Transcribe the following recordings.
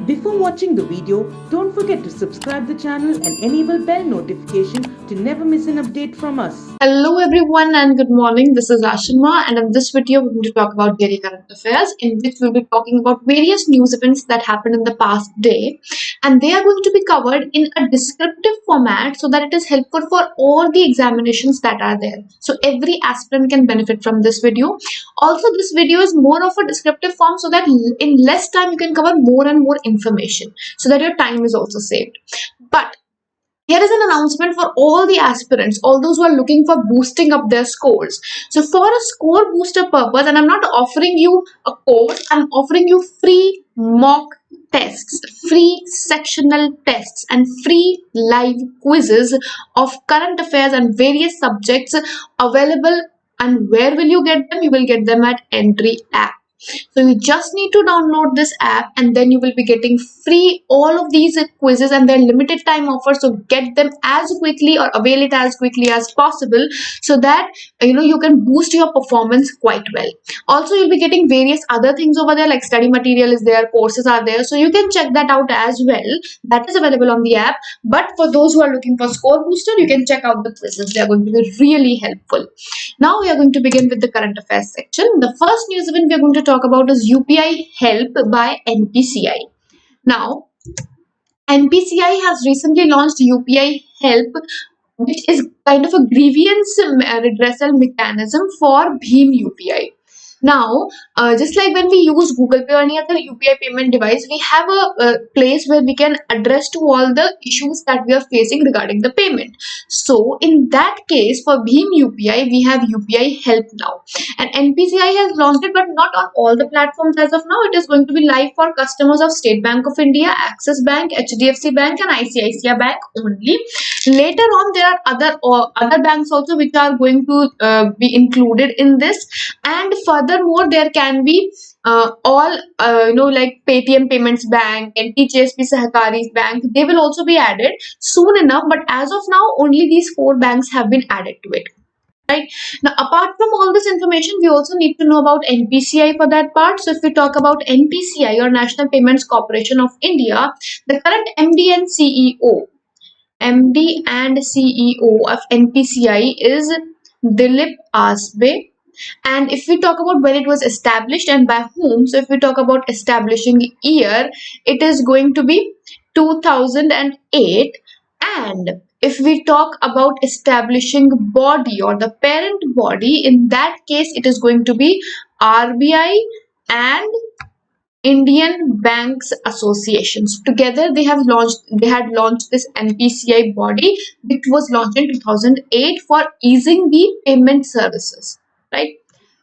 Before watching the video, don't forget to subscribe the channel and enable bell notification to never miss an update from us. Hello everyone and good morning. This is Ashima, and in this video we're going to talk about daily current affairs, in which we'll be talking about various news events that happened in the past day, and they are going to be covered in a descriptive format so that it is helpful for all the examinations that are there. So every aspirant can benefit from this video. Also, this video is more of a descriptive form so that in less time you can cover more and more information so that your time is also saved. But here is an announcement for all the aspirants, all those who are looking for boosting up their scores. So for a score booster purpose, and I'm not offering you a course, I'm offering you free mock tests, free sectional tests, and free live quizzes of current affairs and various subjects available. And where will you get them? You will get them at Entry app. So you just need to download this app, and then you will be getting free all of these quizzes, and they're limited time offers. So get them as quickly or avail it as quickly as possible so that you can boost your performance quite well. Also, you'll be getting various other things over there, like study material is there, courses are there. So you can check that out as well. That is available on the app. But for those who are looking for score booster, you can check out the quizzes. They are going to be really helpful. Now we are going to begin with the current affairs section. The first news event we are going to talk about is UPI help by NPCI. Now, NPCI has recently launched UPI help, which is kind of a grievance redressal mechanism for Bhim UPI. Now, just like when we use Google Pay or any other UPI payment device, we have a place where we can address to all the issues that we are facing regarding the payment. So, in that case, for Bhim UPI, we have UPI help now. And NPCI has launched it, but not on all the platforms as of now. It is going to be live for customers of State Bank of India, Axis Bank, HDFC Bank, and ICICI Bank only. Later on, there are other banks also which are going to be included in this, and furthermore, there can be like Paytm Payments Bank and TJSP Sahakari Bank. They will also be added soon enough, but as of now, only these 4 banks have been added to it. Right. Now, apart from all this information, we also need to know about NPCI for that part. So if we talk about NPCI, or National Payments Corporation of India, the current MD and CEO of NPCI is Dilip Asbe. And if we talk about when it was established and by whom, so if we talk about establishing year, it is going to be 2008. And if we talk about establishing body or the parent body, in that case, it is going to be RBI and Indian Banks Associations. Together, they had launched this NPCI body, which was launched in 2008 for easing the payment services. Right.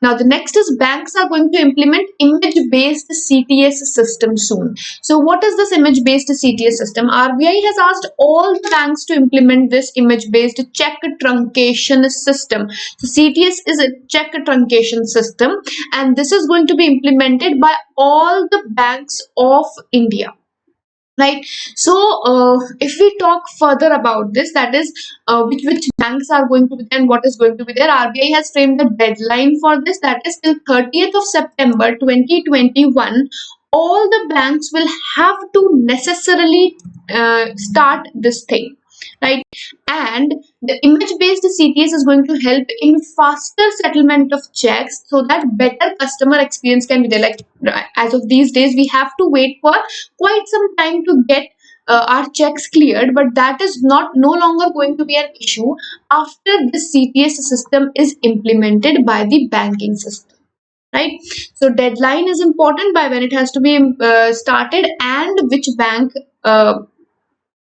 Now, the next is banks are going to implement image-based CTS system soon. So, what is this image-based CTS system? RBI has asked all the banks to implement this image-based check truncation system. So, CTS is a check truncation system, and this is going to be implemented by all the banks of India. Right. So if we talk further about this, that is which banks are going to be there and what is going to be there, RBI has framed the deadline for this, that is till 30th of September 2021. All the banks will have to necessarily start this thing. Right. And the image-based CTS is going to help in faster settlement of checks so that better customer experience can be there. Like as of these days, we have to wait for quite some time to get our checks cleared, but that is no longer going to be an issue after the CTS system is implemented by the banking system. Right. So deadline is important, by when it has to be started, and which bank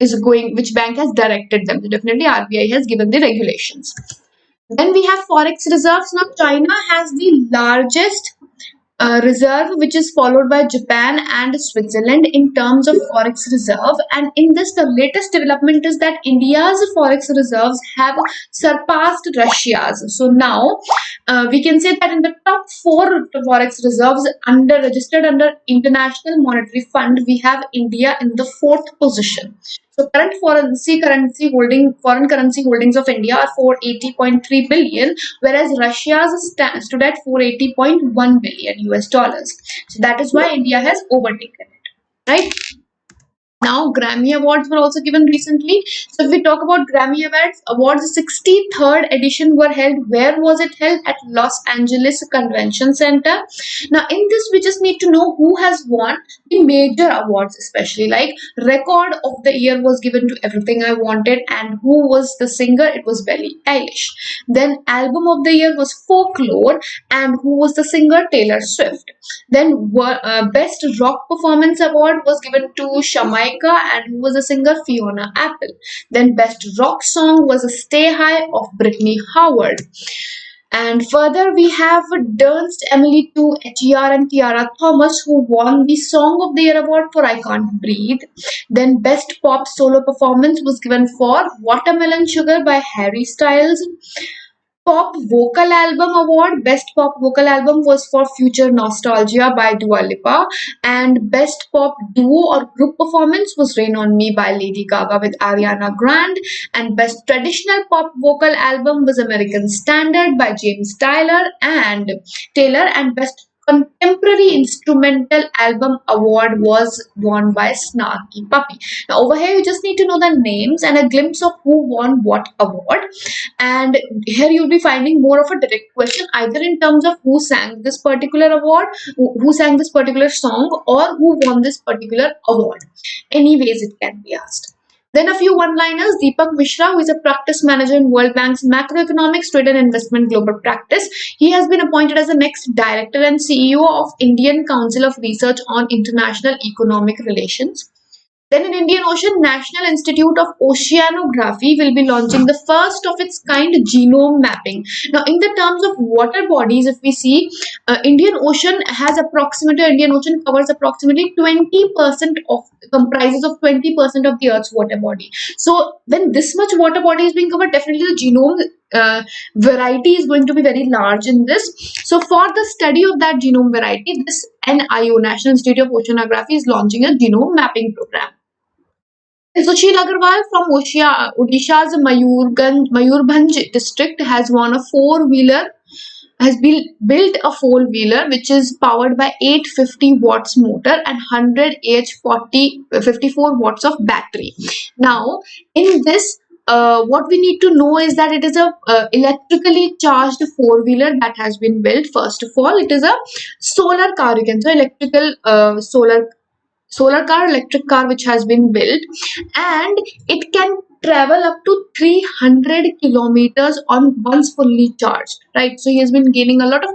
which bank has directed them. So definitely RBI has given the regulations. Then we have forex reserves. Now, China has the largest reserve, which is followed by Japan and Switzerland in terms of forex reserve. And in this, the latest development is that India's forex reserves have surpassed Russia's. So now we can say that in the top 4 forex reserves registered under International Monetary Fund, we have India in the 4th position. So current foreign currency holdings of India are 480.3 billion, whereas Russia's stood at 480.1 billion US dollars. So that is why India has overtaken it. Right. Now, Grammy Awards were also given recently. So, if we talk about Grammy Awards, the 63rd edition were held. Where was it held? At Los Angeles Convention Center. Now, in this, we just need to know who has won the major awards, especially like Record of the Year was given to Everything I Wanted, and who was the singer? It was Billie Eilish. Then, Album of the Year was Folklore, and who was the singer? Taylor Swift. Then Best Rock Performance Award was given to Shamaika, and who was the singer? Fiona Apple. Then Best Rock Song was Stay High of Brittany Howard. And further, we have Ernst, Emily 2, HER, and Tiara Thomas, who won the Song of the Year award for I Can't Breathe. Then Best Pop Solo Performance was given for Watermelon Sugar by Harry Styles. Pop Vocal Album Award, Best Pop Vocal Album was for Future Nostalgia by Dua Lipa, and Best Pop Duo or Group Performance was Rain on Me by Lady Gaga with Ariana Grande, and Best Traditional Pop Vocal Album was American Standard by James Taylor, and Best Contemporary Instrumental Album Award was won by Snarky Puppy. Now over here you just need to know the names and a glimpse of who won what award, and here you'll be finding more of a direct question either in terms of who sang this particular award, who sang this particular song, or who won this particular award. Anyways, it can be asked. Then a few one-liners. Deepak Mishra, who is a practice manager in World Bank's Macroeconomics, Trade and Investment Global Practice. He has been appointed as the next director and CEO of Indian Council of Research on International Economic Relations. Then in Indian Ocean, National Institute of Oceanography will be launching the first of its kind genome mapping. Now, in the terms of water bodies, if we see, Indian Ocean covers approximately 20% comprises of 20% of the Earth's water body. So, when this much water body is being covered, definitely the genome variety is going to be very large in this. So, for the study of that genome variety, this NIO, National Institute of Oceanography, is launching a genome mapping program. Sushil Agarwal from Odisha's Mayurbhanj district has built a four-wheeler which is powered by 850 watts motor and 100 54 watts of battery. Now, in this, what we need to know is that it is a electrically charged four-wheeler that has been built. First of all, it is a solar car. You can say electric car which has been built, and it can travel up to 300 kilometers on once fully charged, right? So he has been gaining a lot of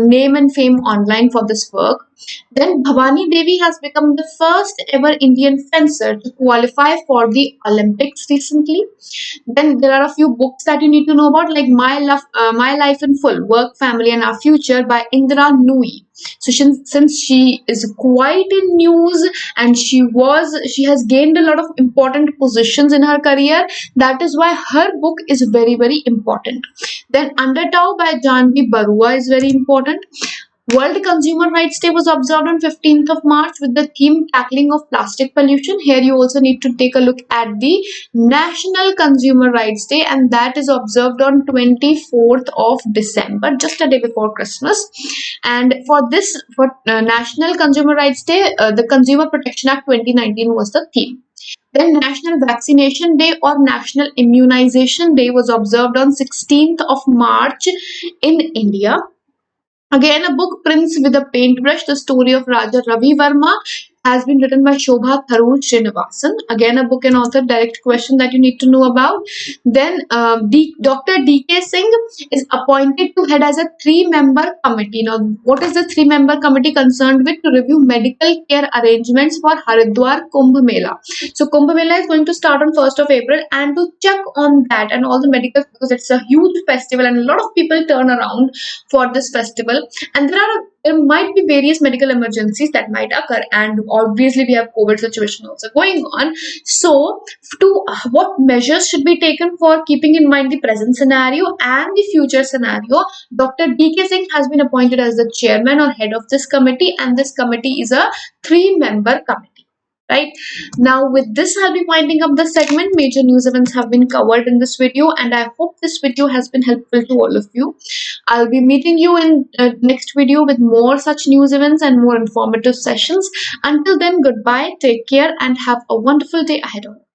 name and fame online for this work. Then Bhavani Devi has become the first ever Indian fencer to qualify for the Olympics recently. Then there are a few books that you need to know about, like My Life in Full, Work, Family and Our Future by Indra Nui. So since she is quite in news and she has gained a lot of important positions in her career, that is why her book is very, very important. Then Undertow by Janvi Barua is very important. World Consumer Rights Day was observed on 15th of March with the theme Tackling of Plastic Pollution. Here you also need to take a look at the National Consumer Rights Day, and that is observed on 24th of December, just a day before Christmas. And for National Consumer Rights Day, the Consumer Protection Act 2019 was the theme. Then National Vaccination Day or National Immunization Day was observed on 16th of March in India. Again, a book, Prince with a Paintbrush, the story of Raja Ravi Verma, has been written by Shobha Tharoor Srinivasan. Again, a book and author, direct question that you need to know about. Then Dr. D.K. Singh is appointed to head as a 3-member committee. Now, what is the 3-member committee concerned with? To review medical care arrangements for Haridwar Kumbh Mela. So, Kumbh Mela is going to start on 1st of April, and to check on that and all the medical, because it's a huge festival and a lot of people turn around for this festival, and there might be various medical emergencies that might occur, and obviously we have COVID situation also going on. So what measures should be taken for keeping in mind the present scenario and the future scenario? Dr. D.K. Singh has been appointed as the chairman or head of this committee, and this committee is a 3-member committee, right? Now with this, I'll be winding up the segment. Major news events have been covered in this video, and I hope this video has been helpful to all of you. I'll be meeting you in next video with more such news events and more informative sessions. Until then, goodbye, take care, and have a wonderful day ahead of you.